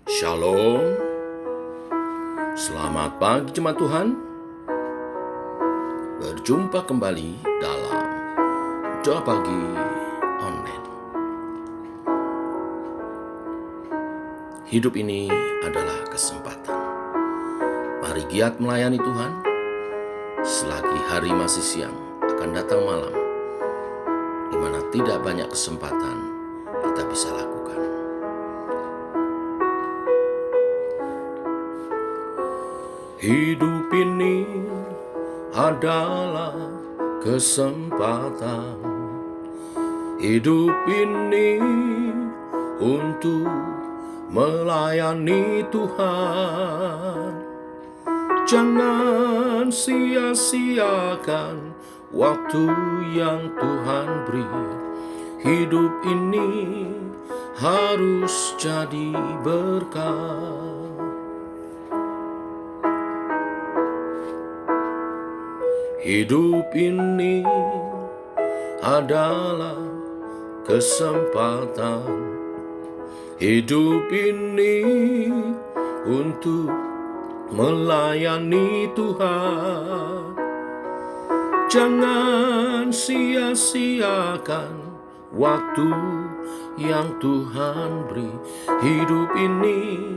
Shalom, selamat pagi jemaat Tuhan. Berjumpa kembali dalam Doa Pagi Online. Hidup ini adalah kesempatan. Mari giat melayani Tuhan. Selagi hari masih siang, akan datang malam, di mana tidak banyak kesempatan kita bisa lakukan. Hidup ini adalah kesempatan. Hidup ini untuk melayani Tuhan. Jangan sia-siakan waktu yang Tuhan beri. Hidup ini harus jadi berkat. Hidup ini adalah kesempatan. Hidup ini untuk melayani Tuhan. Jangan sia-siakan waktu yang Tuhan beri. Hidup ini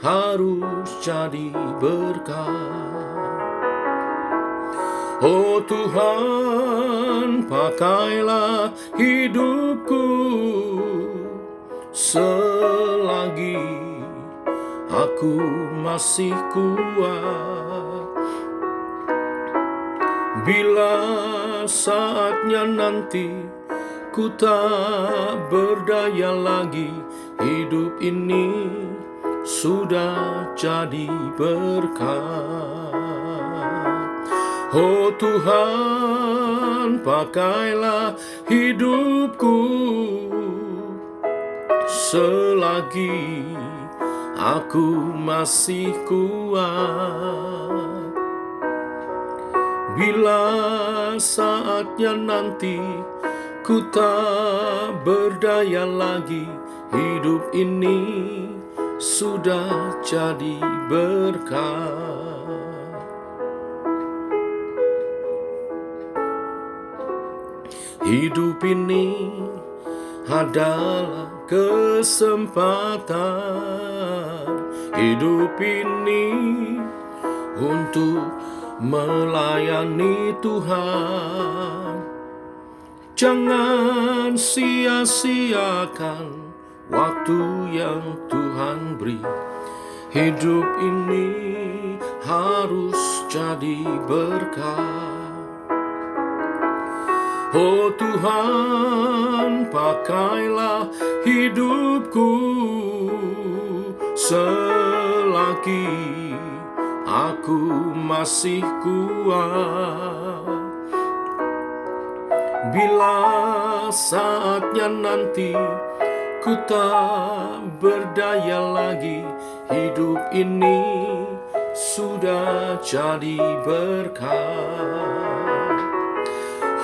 harus jadi berkat. Oh Tuhan, pakailah hidupku selagi aku masih kuat. Bila saatnya nanti ku tak berdaya lagi, hidup ini sudah jadi berkat. Oh Tuhan, pakailah hidupku selagi aku masih kuat. Bila saatnya nanti ku tak berdaya lagi, hidup ini sudah jadi berkat. Hidup ini adalah kesempatan. Hidup ini untuk melayani Tuhan. Jangan sia-siakan waktu yang Tuhan beri. Hidup ini harus jadi berkat. Oh Tuhan, pakailah hidupku selagi aku masih kuat. Bila saatnya nanti ku tak berdaya lagi, hidup ini sudah jadi berkat.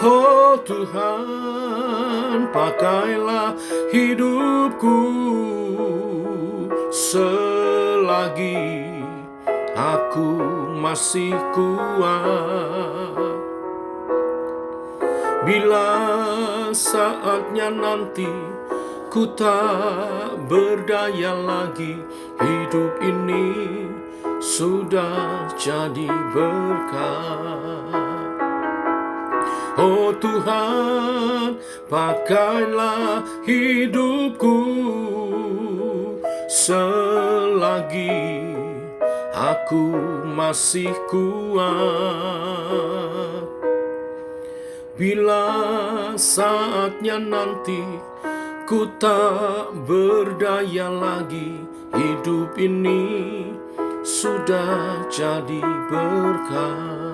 Oh Tuhan, pakailah hidupku selagi aku masih kuat. Bila saatnya nanti ku tak berdaya lagi, hidup ini sudah jadi berkat. Oh Tuhan, pakailah hidupku selagi aku masih kuat. Bila saatnya nanti ku tak berdaya lagi, hidup ini sudah jadi berkat.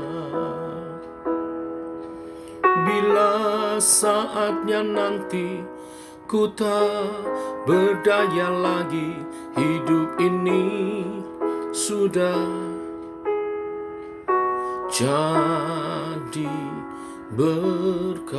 Bila saatnya nanti ku tak berdaya lagi, hidup ini sudah jadi berkat.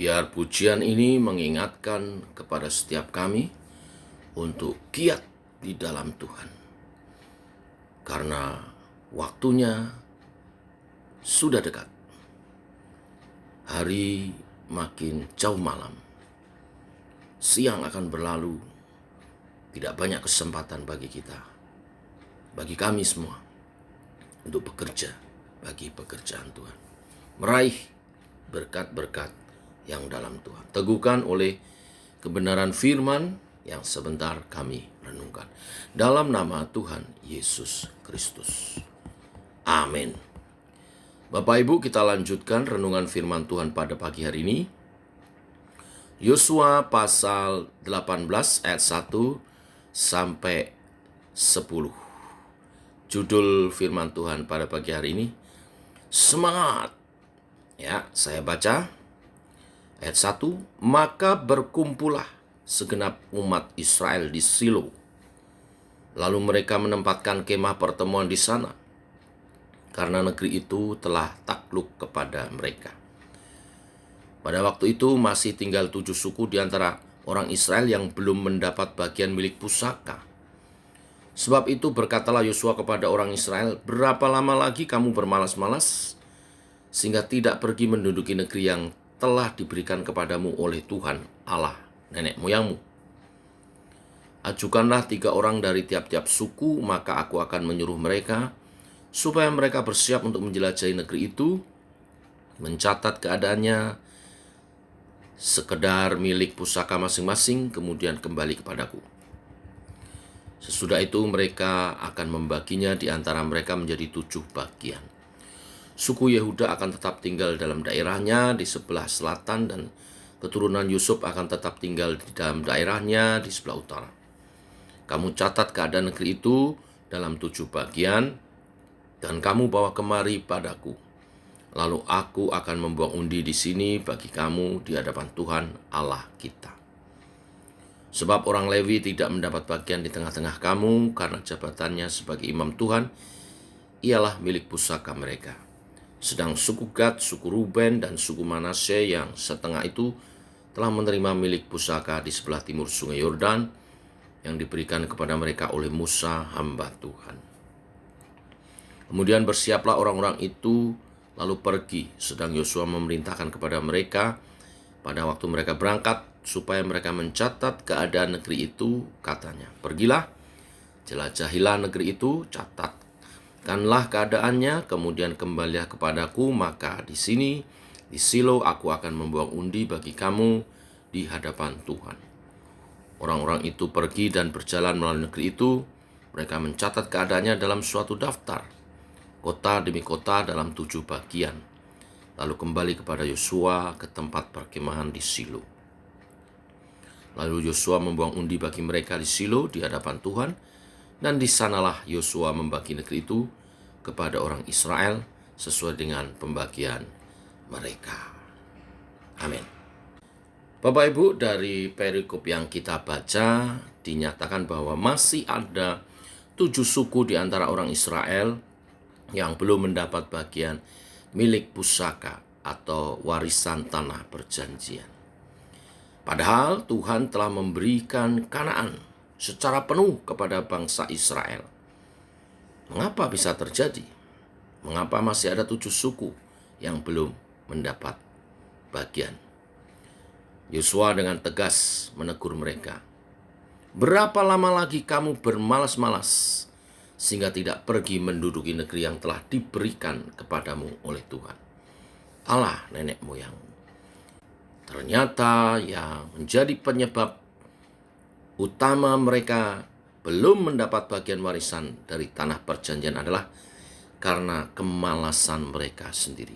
Biar pujian ini mengingatkan kepada setiap kami untuk giat di dalam Tuhan. Karena waktunya sudah dekat. Hari makin jauh malam. Siang akan berlalu. Tidak banyak kesempatan bagi kita, bagi kami semua, untuk bekerja bagi pekerjaan Tuhan. Meraih berkat-berkat yang dalam Tuhan. Teguhkan oleh kebenaran firman yang sebentar kami renungkan. Dalam nama Tuhan Yesus Kristus. Amin. Bapak Ibu, kita lanjutkan renungan firman Tuhan pada pagi hari ini. Yosua pasal 18 ayat 1 sampai 10. Judul firman Tuhan pada pagi hari ini, semangat. Ya, saya baca ayat 1. Maka berkumpullah segenap umat Israel di Silo. Lalu mereka menempatkan kemah pertemuan di sana, karena negeri itu telah takluk kepada mereka. Pada waktu itu masih tinggal 7 suku di antara orang Israel yang belum mendapat bagian milik pusaka. Sebab itu berkatalah Yosua kepada orang Israel, berapa lama lagi kamu bermalas-malas, sehingga tidak pergi menduduki negeri yang telah diberikan kepadamu oleh Tuhan Allah nenek moyangmu. Ajukanlah 3 orang dari tiap-tiap suku, maka aku akan menyuruh mereka, supaya mereka bersiap untuk menjelajahi negeri itu, mencatat keadaannya, sekedar milik pusaka masing-masing, kemudian kembali kepadaku. Sesudah itu mereka akan membaginya di antara mereka menjadi 7 bagian. Suku Yehuda akan tetap tinggal dalam daerahnya di sebelah selatan, dan keturunan Yusuf akan tetap tinggal di dalam daerahnya di sebelah utara. Kamu catat keadaan negeri itu dalam 7 bagian, dan kamu bawa kemari padaku. Lalu aku akan membuang undi di sini bagi kamu di hadapan Tuhan Allah kita. Sebab orang Lewi tidak mendapat bagian di tengah-tengah kamu, karena jabatannya sebagai imam Tuhan ialah milik pusaka mereka. Sedang suku Gad, suku Ruben, dan suku Manasye yang setengah itu telah menerima milik pusaka di sebelah timur sungai Yordan yang diberikan kepada mereka oleh Musa hamba Tuhan. Kemudian bersiaplah orang-orang itu lalu pergi, sedang Yosua memerintahkan kepada mereka pada waktu mereka berangkat, supaya mereka mencatat keadaan negeri itu. Katanya, pergilah, jelajahilah negeri itu, catatkanlah keadaannya, kemudian kembalilah kepadaku, maka di sini, di Silo, aku akan membuang undi bagi kamu di hadapan Tuhan. Orang-orang itu pergi dan berjalan melalui negeri itu. Mereka mencatat keadaannya dalam suatu daftar, kota demi kota dalam 7 bagian, lalu kembali kepada Yosua ke tempat perkemahan di Silo. Lalu Yosua membuang undi bagi mereka di Silo di hadapan Tuhan, dan di sanalah Yosua membagi negeri itu kepada orang Israel sesuai dengan pembagian mereka. Amin. Bapak Ibu, dari perikop yang kita baca dinyatakan bahwa masih ada 7 suku di antara orang Israel yang belum mendapat bagian milik pusaka atau warisan tanah perjanjian. Padahal Tuhan telah memberikan Kanaan secara penuh kepada bangsa Israel. Mengapa bisa terjadi? Mengapa masih ada 7 suku yang belum mendapat bagian? Yosua dengan tegas menegur mereka. Berapa lama lagi kamu bermalas-malas, sehingga tidak pergi menduduki negeri yang telah diberikan kepadamu oleh Tuhan Allah nenek moyangmu? Ternyata yang menjadi penyebab utama mereka belum mendapat bagian warisan dari tanah perjanjian adalah karena kemalasan mereka sendiri.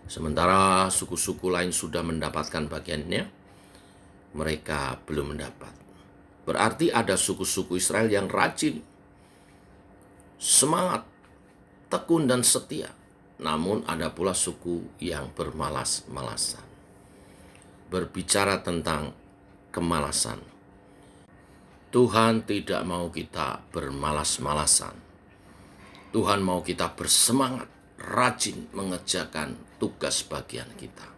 Sementara suku-suku lain sudah mendapatkan bagiannya, mereka belum mendapat. Berarti ada suku-suku Israel yang rajin, semangat, tekun, dan setia. Namun ada pula suku yang bermalas-malasan. Berbicara tentang kemalasan, Tuhan tidak mau kita bermalas-malasan. Tuhan mau kita bersemangat, rajin mengerjakan tugas bagian kita.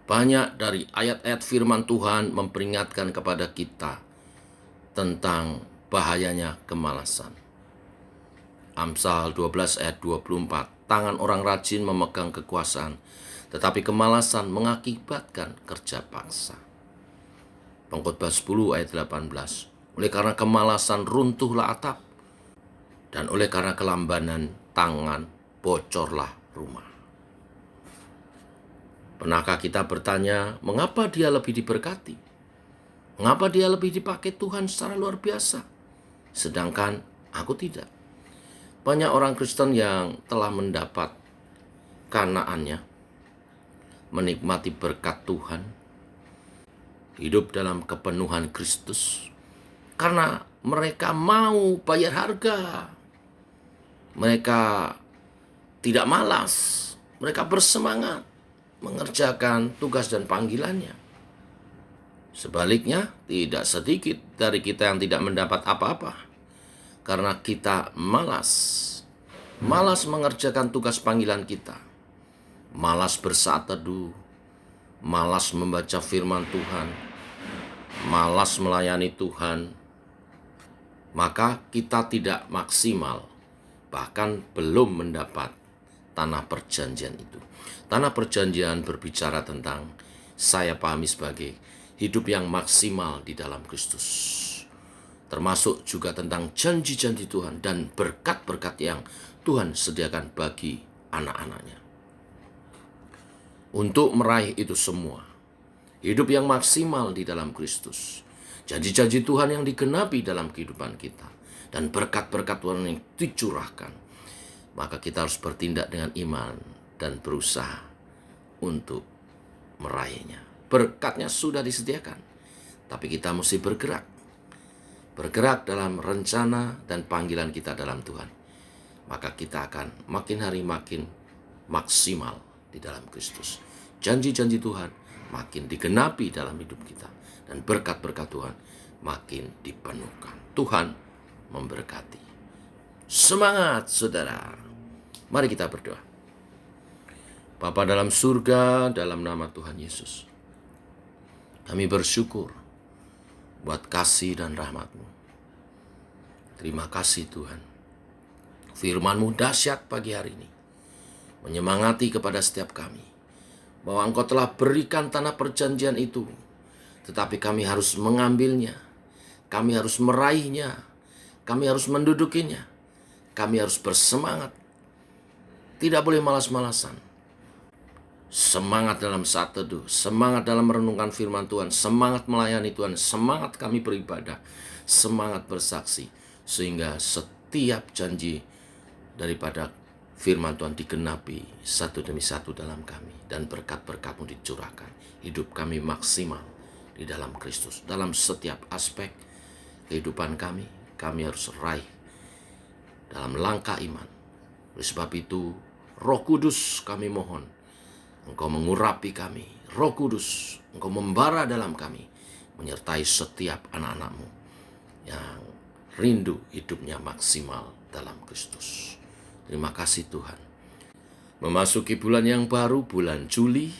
Banyak dari ayat-ayat firman Tuhan memperingatkan kepada kita tentang bahayanya kemalasan. Amsal 12 ayat 24, tangan orang rajin memegang kekuasaan, tetapi kemalasan mengakibatkan kerja paksa. Pengkhotbah 10 ayat 18, oleh karena kemalasan runtuhlah atap, dan oleh karena kelambanan tangan bocorlah rumah. Pernahkah kita bertanya, mengapa dia lebih diberkati? Mengapa dia lebih dipakai Tuhan secara luar biasa? Sedangkan aku tidak. Banyak orang Kristen yang telah mendapat kanaannya, menikmati berkat Tuhan, hidup dalam kepenuhan Kristus, karena mereka mau bayar harga. Mereka tidak malas, mereka bersemangat mengerjakan tugas dan panggilannya. Sebaliknya, tidak sedikit dari kita yang tidak mendapat apa-apa karena kita malas mengerjakan tugas panggilan kita, malas bersaat teduh, malas membaca firman Tuhan, malas melayani Tuhan. Maka kita tidak maksimal, bahkan belum mendapat tanah perjanjian itu. Tanah perjanjian berbicara tentang, saya pahami sebagai hidup yang maksimal di dalam Kristus. Termasuk juga tentang janji-janji Tuhan dan berkat-berkat yang Tuhan sediakan bagi anak-anaknya. Untuk meraih itu semua, hidup yang maksimal di dalam Kristus, janji-janji Tuhan yang digenapi dalam kehidupan kita, dan berkat-berkat Tuhan yang dicurahkan, maka kita harus bertindak dengan iman dan berusaha untuk meraihnya. Berkatnya sudah disediakan, tapi kita mesti bergerak. Bergerak dalam rencana dan panggilan kita dalam Tuhan. Maka kita akan makin hari makin maksimal di dalam Kristus. Janji-janji Tuhan makin digenapi dalam hidup kita. Dan berkat-berkat Tuhan makin dipenuhkan. Tuhan memberkati. Semangat saudara. Mari kita berdoa. Bapa dalam surga, dalam nama Tuhan Yesus, kami bersyukur buat kasih dan rahmat-Mu. Terima kasih Tuhan. Firman-Mu dahsyat pagi hari ini, menyemangati kepada setiap kami, bahwa Engkau telah berikan tanah perjanjian itu, tetapi kami harus mengambilnya, kami harus meraihnya, kami harus mendudukinya, kami harus bersemangat, tidak boleh malas-malasan. Semangat dalam saat teduh, semangat dalam merenungkan firman Tuhan, semangat melayani Tuhan, semangat kami beribadah, semangat bersaksi, sehingga setiap janji daripada firman Tuhan digenapi satu demi satu dalam kami, dan berkat-berkat-Mu dicurahkan. Hidup kami maksimal di dalam Kristus. Dalam setiap aspek kehidupan kami harus raih dalam langkah iman. Oleh sebab itu, Roh Kudus kami mohon, Engkau mengurapi kami. Roh Kudus, Engkau membara dalam kami, menyertai setiap anak-anak-Mu yang rindu hidupnya maksimal dalam Kristus. Terima kasih Tuhan. Memasuki bulan yang baru, bulan Juli,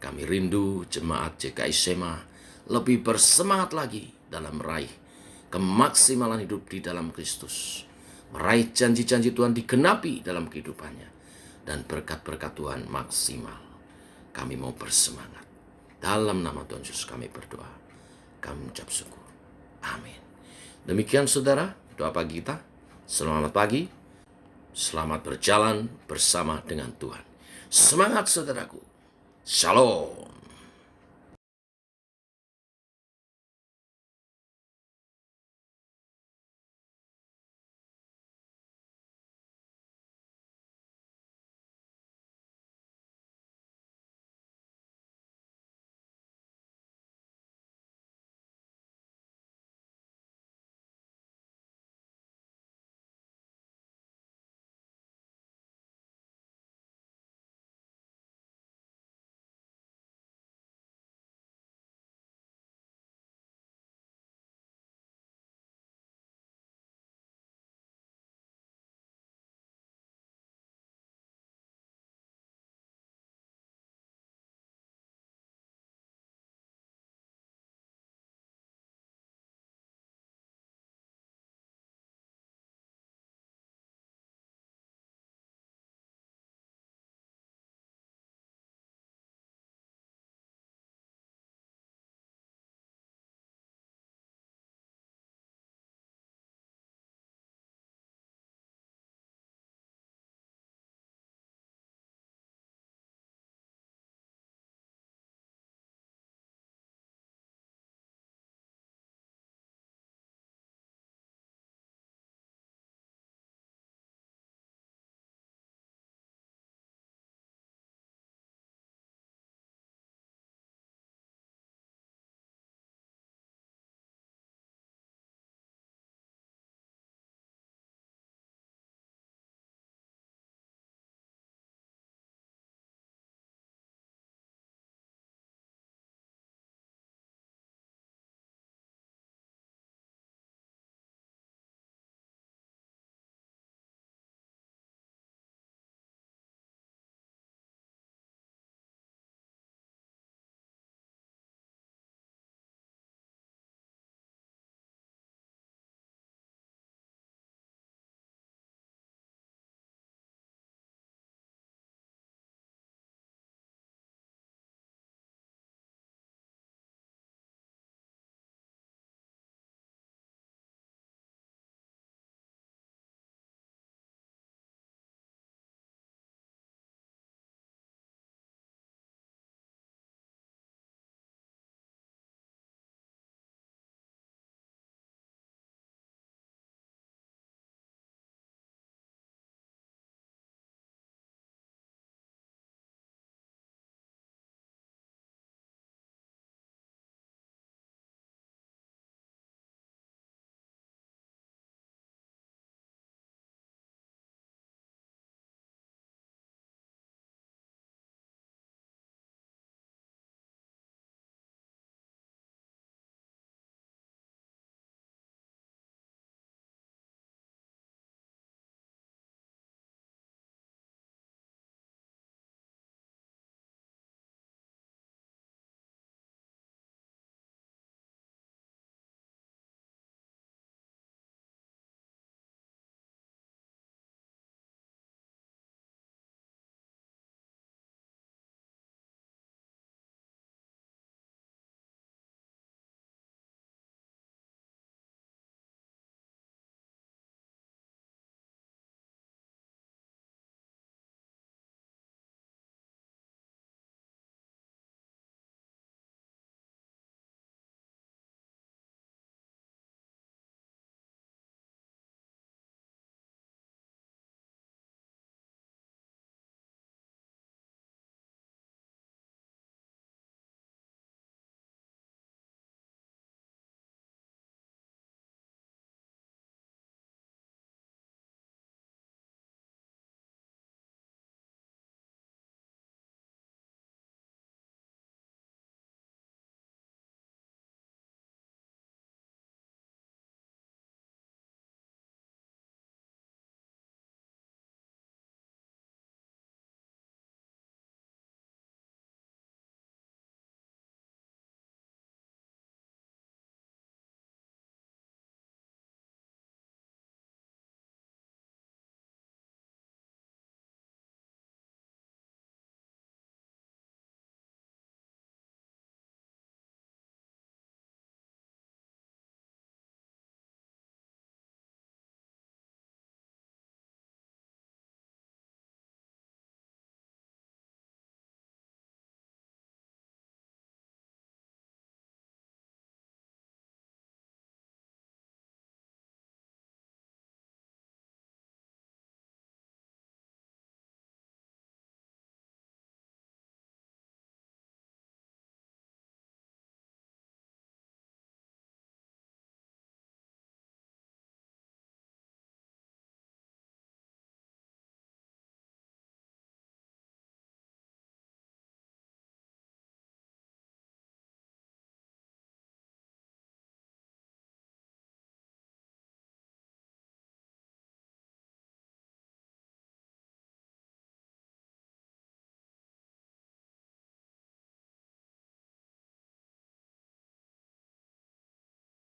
kami rindu jemaat JKI Sema lebih bersemangat lagi dalam meraih kemaksimalan hidup di dalam Kristus. Meraih janji-janji Tuhan digenapi dalam kehidupannya, dan berkat-berkat Tuhan maksimal. Kami mau bersemangat. Dalam nama Tuhan Yesus kami berdoa. Kami mengucap syukur. Amin. Demikian saudara, doa pagi kita. Selamat pagi. Selamat berjalan bersama dengan Tuhan. Semangat saudaraku. Shalom.